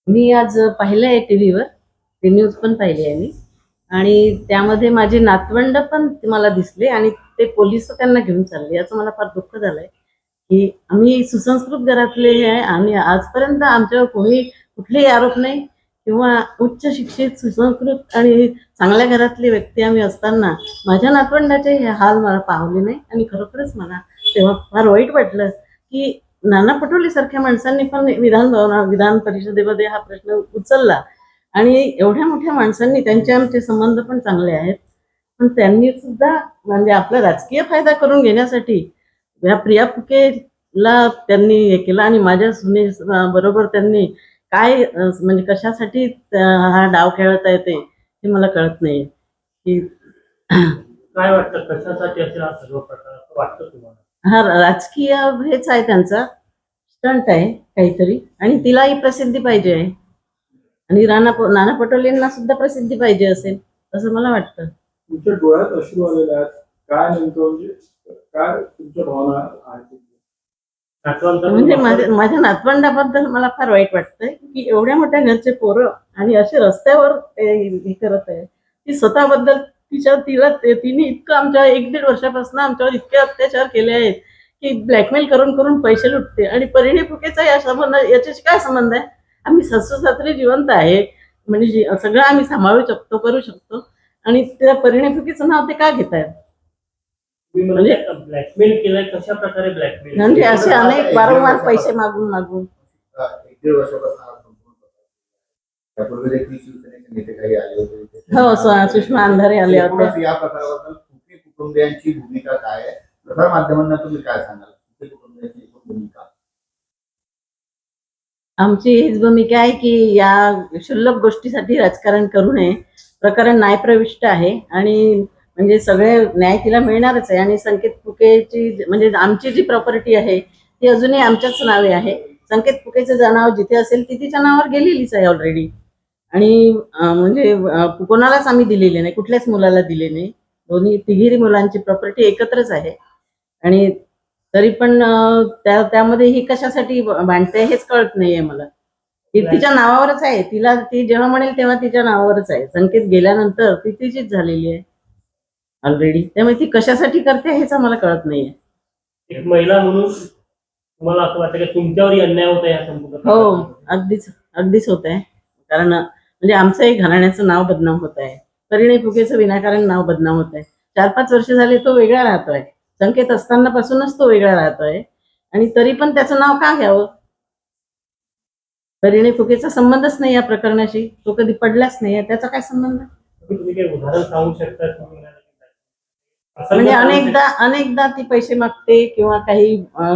मी आज पाहिलं आहे टीव्हीवर, ती न्यूज पण पाहिली आहे मी आणि त्यामध्ये माझे नातवंड पण मला दिसले आणि ते पोलिस त्यांना घेऊन चालले. याचं मला फार दुःख झालंय, की आम्ही सुसंस्कृत घरातले आहे आणि आजपर्यंत आमच्यावर कोणी कुठलेही आरोप नाही किंवा उच्च शिक्षित, सुसंस्कृत आणि चांगल्या घरातली व्यक्ती आम्ही असताना माझ्या नातवंडाचे हे हाल मला पाहवले नाही आणि खरोखरच मला तेव्हा फार वाईट वाटलं, की नाना पटोले सारख्या माणसांनी पण विधान परिषदेमध्ये हा प्रश्न उचलला आणि एवढ्या मोठ्या माणसांनी त्यांचे आमचे संबंध पण चांगले आहेत. पण त्यांनी सुद्धा म्हणजे आपला राजकीय फायदा करून घेण्यासाठी या प्रिया फुकेला त्यांनी हे केलं आणि माझ्या बरोबर त्यांनी काय म्हणजे कशासाठी हा डाव खेळत आहे ते मला कळत नाही की काय वाटतं कशासाठी असेल हा सर्व प्रकार असं वाटतं तुम्हाला? हा राजकीय हेच आहे त्यांचा स्टंट आहे काहीतरी आणि तिलाही प्रसिद्धी पाहिजे आहे आणि नाना पटोलेंना सुद्धा प्रसिद्धी पाहिजे असेल असं मला वाटतं. तुमच्या डोळ्यात अश्रू आलेले आहेत, काय नेमकं म्हणजे काय तुमच्या भावना आहेत? म्हणजे माझ्या नातवंडाबद्दल मला फार वाईट वाटतंय की एवढ्या मोठ्या घरचे पोरं आणि असे रस्त्यावर हे करत आहे. ती स्वतःबद्दल तिने इतकं आमच्या 1-1.5 वर्षापासून आमच्यावर इतके अत्याचार केले आहेत की ब्लॅकमेल करून करून पैसे लुटते आणि परिणी फुकेचा या संबंध याच्याशी काय संबंध आहे? आम्ही सासू सासरे जिवंत आहे म्हणजे सगळं आम्ही सांभाळू शकतो, करू शकतो आणि त्या परिणी फुकेचं नाव ते का घेतायत? म्हणजे ब्लॅकमेल केलंय, कशा प्रकारे ब्लॅकमेल म्हणजे असे अनेक वारंवार पैसे मागून मागून 1-1.5 वर्षापासून हा संपूर्ण त्यापूर्वी देखील शिवसेनेचे नेते काही आले होते. हो, सुषमा अंधारे आले होते. या प्रकाराबद्दल फुके कुटुंबियांची भूमिका काय आहे? प्रसार माध्यमांना तुम्ही काय सांगाल? फुके कुटुंबियांची भूमिका आमची हीच भूमिका आहे की या क्षुल्लक गोष्टीसाठी राजकारण करू नये. प्रकरण न्यायप्रविष्ट आहे आणि म्हणजे सगळे न्याय तिला मिळणारच आहे आणि संकेत फुकेची म्हणजे आमची जी प्रॉपर्टी आहे ती अजूनही आमच्याच नावे आहे. संकेत फुकेचं नाव जिथे असेल ती तिच्या नावावर गेलेलीच आहे ऑलरेडी आणि म्हणजे कोणालाच आम्ही दिलेली नाही, कुठल्याच मुलाला दिले नाही. दोन्ही तिघी मुलांची प्रॉपर्टी एकत्रच आहे आणि तरी पण त्यामध्ये ही कशासाठी भांडते हेच कळत नाहीये मला. ती तिच्या नावावरच आहे, ती जेव्हा म्हणेल तेव्हा तिच्या नावावरच आहे. संकेत गेल्यानंतर ती तिचीच झालेली आहे ऑलरेडी. त्यामुळे ती कशासाठी करते हेच आम्हाला कळत नाहीये. एक महिला म्हणून तुम्हाला असं वाटतं की तुमच्यावरही अन्याय होत आहे या संपूर्ण? हो, अगदीच होत आहे. कारण म्हणजे आमचंही घराण्याचं नाव बदनाम होत आहे. परिणी फुकेचं विनाकारण नाव बदनाम होत आहे. 4-5 वर्ष झाले तो वेगळा राहतोय. संकेत असताना पासूनच तो वेगळा राहतोय आणि तरी पण त्याचं नाव का घ्यावं? परिणी फुकेचा संबंधच नाही या प्रकरणाशी. तो कधी पडलाच नाही, त्याचा काय संबंध? तुम्ही काही उदाहरण सांगू शकता? म्हणजे अनेकदा ती पैसे मागते किंवा काही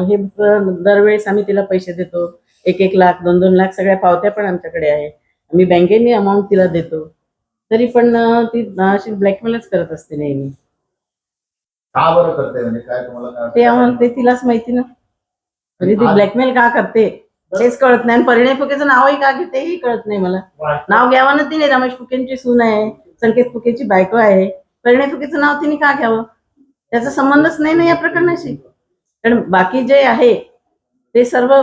हे दरवेळेस आम्ही तिला पैसे देतो. 1-1 लाख 2-2 लाख सगळ्या पावत्या पण आमच्याकडे आहे. आम्ही बँकेने अमाऊंट तिला देतो. तरी पण ती अशी ब्लॅकमेलच करत असते नेहमी. का बरं करते म्हणजे काय तुम्हाला ते आम्हाला ते तिलाच माहिती ना. म्हणजे ती ब्लॅकमेल का करते तेच कळत नाही आणि परिणय फुकेचं नावही का घेते हेही कळत नाही मला. नाव घ्यावं ना तिने, रमेश फुकेंची सून आहे, संकेत फुकेची बायको आहे. परिणय फुकेचं नाव तिने का घ्यावं? त्याचा संबंधच नाही ना या प्रकरणाशी. कारण बाकी जे आहे ते सर्व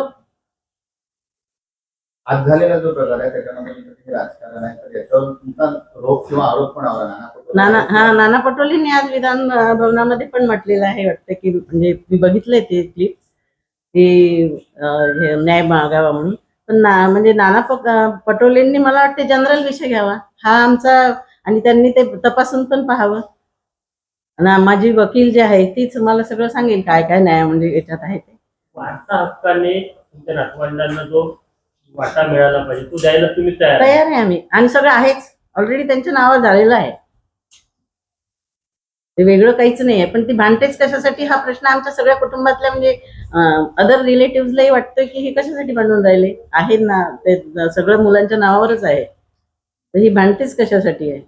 आज झालेला जो प्रकार आहे त्याच्यामध्ये राजकारण आहे तर याच्यावर तुमचा रोख किंवा आरोप पण आला नाना पटोलेंनी आज विधान भवनामध्ये पण म्हटलेलं आहे वाटतं की म्हणजे मी बघितलंय ते क्लिप की न्याय मागावा म्हणून. पण म्हणजे पटोलेंनी मला वाटते जनरल विषय घ्यावा हा आमचा आणि त्यांनी ते तपासून पण पाहावं. आणि माझी वकील जे आहे तीच मला सगळं सांगेल काय काय न्याय म्हणजे याच्यात आहे ते. वारसा हक्काने तुमच्या नातवंडांना जो वाटा मिळाला पाहिजे तो द्यायला तुम्ही तयार आहे आम्ही आणि सगळं आहेच ऑलरेडी त्यांच्या नावावर झालेलं आहे. ते वेगळं काहीच नाही आहे. पण ती भांडतेच कशासाठी हा प्रश्न आमच्या सगळ्या कुटुंबातल्या म्हणजे अदर रिलेटिव्हजलाही वाटतं की हे कशासाठी भांडून राहिले आहे ना, ते सगळं मुलांच्या नावावरच आहे. तर ही भांडतेच कशासाठी आहे?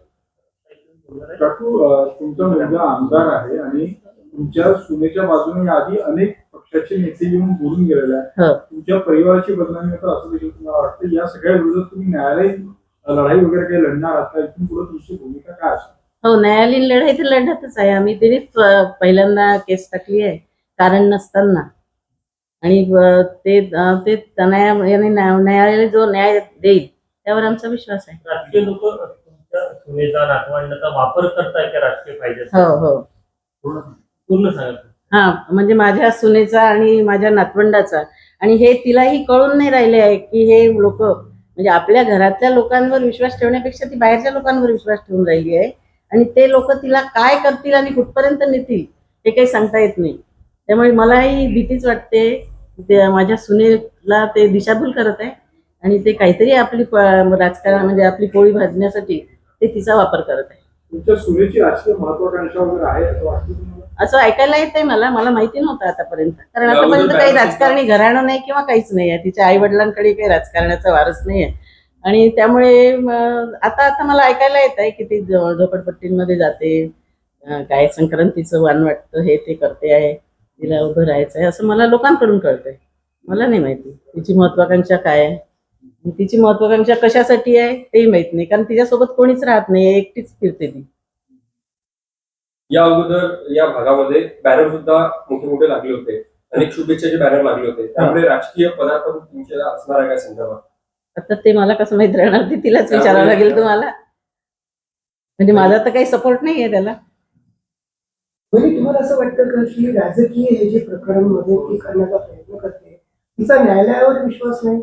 काकू तुमचा मुलगा आमदार आहे आणि तुमच्या सुनेच्या बाजूने आधी अनेक पक्षाचे नेते येऊन बोलून गेलेले आहेत. तुमच्या परिवाराची बदनामी होतं असं देखील तुम्हाला वाटतं? या सगळ्या विरोधात तुम्ही न्यायालयीन लढाई वगैरे काही लढणार आहात का? इथून पुढे तुमची भूमिका काय असेल? हो, न्यायालयीन लढाई तर लढतच आहे आम्ही. तिनेच पहिल्यांदा केस टाकली आहे कारण नसताना. आणि ते न्यायालय जो न्याय देईल त्यावर आमचा विश्वास आहे. राजकीय लोक तुमच्या सुनेचा नातवंडाचा वापर करताय का राजकीय फायद्यासाठी? हो हो पूर्ण सांगा. हा, म्हणजे माझ्या सुनेचा आणि माझ्या नातवंडाचा, आणि हे तिलाही कळून नाही राहिले आहे की हे लोक म्हणजे आपल्या घरातल्या लोकांवर विश्वास ठेवण्यापेक्षा ती बाहेरच्या लोकांवर विश्वास ठेवून राहिली आहे, आणि ते लोक तिला काय करतील आणि कुठपर्यंत नेतील हे काही सांगता येत नाही. त्यामुळे मलाही भीतीच वाटते. ते माझ्या सुनेला ते दिशाभूल करत आहे आणि ते काहीतरी आपली राजकारण म्हणजे आपली पोळी भाजण्यासाठी ते तिचा वापर करत आहे. तुमच्या सुनेची राजकीय महत्वाकांक्षा वगैरे आहे असं वाटतं तुम्हाला? असं ऐकायला येतंय मला माहिती नव्हतं आतापर्यंत, कारण आतापर्यंत काही राजकारणी घराणं नाही किंवा काहीच नाही आहे. तिच्या आई वडिलांकडे काही राजकारणाचा वारस नाही आहे, आणि त्यामुळे आता मला ऐकायला येत आहे की ती झोपडपट्टींमध्ये जाते, काय संक्रांतीचं वाण वाटतं हे ते करते आहे, तिला उभं राहायचं आहे असं मला लोकांकडून कळतंय. मला नाही माहिती तिची महत्वाकांक्षा काय आहे, तिची महत्वाकांक्षा कशासाठी आहे तेही माहित नाही, कारण तिच्यासोबत कोणीच राहत नाही, एकटीच फिरते ती. या अगोदर या भागामध्ये बॅनर सुद्धा मोठे मोठे लागले होते, अनेक शुभेच्छाचे बॅनर लागले होते, त्यामुळे राजकीय पदार्पण तुमच्या असणार आहे काय संदर्भात? आता ते मला कसं माहित राहणार, ते तिलाच विचारावं लागेल तुम्हाला. म्हणजे माझा तर काही सपोर्ट नाही आहे त्याला. म्हणजे तुम्हाला असं वाटतं का की राजकीय हे जे प्रकरण मध्ये ती करण्याचा प्रयत्न करते, तिचा न्यायालयावर विश्वास नाही?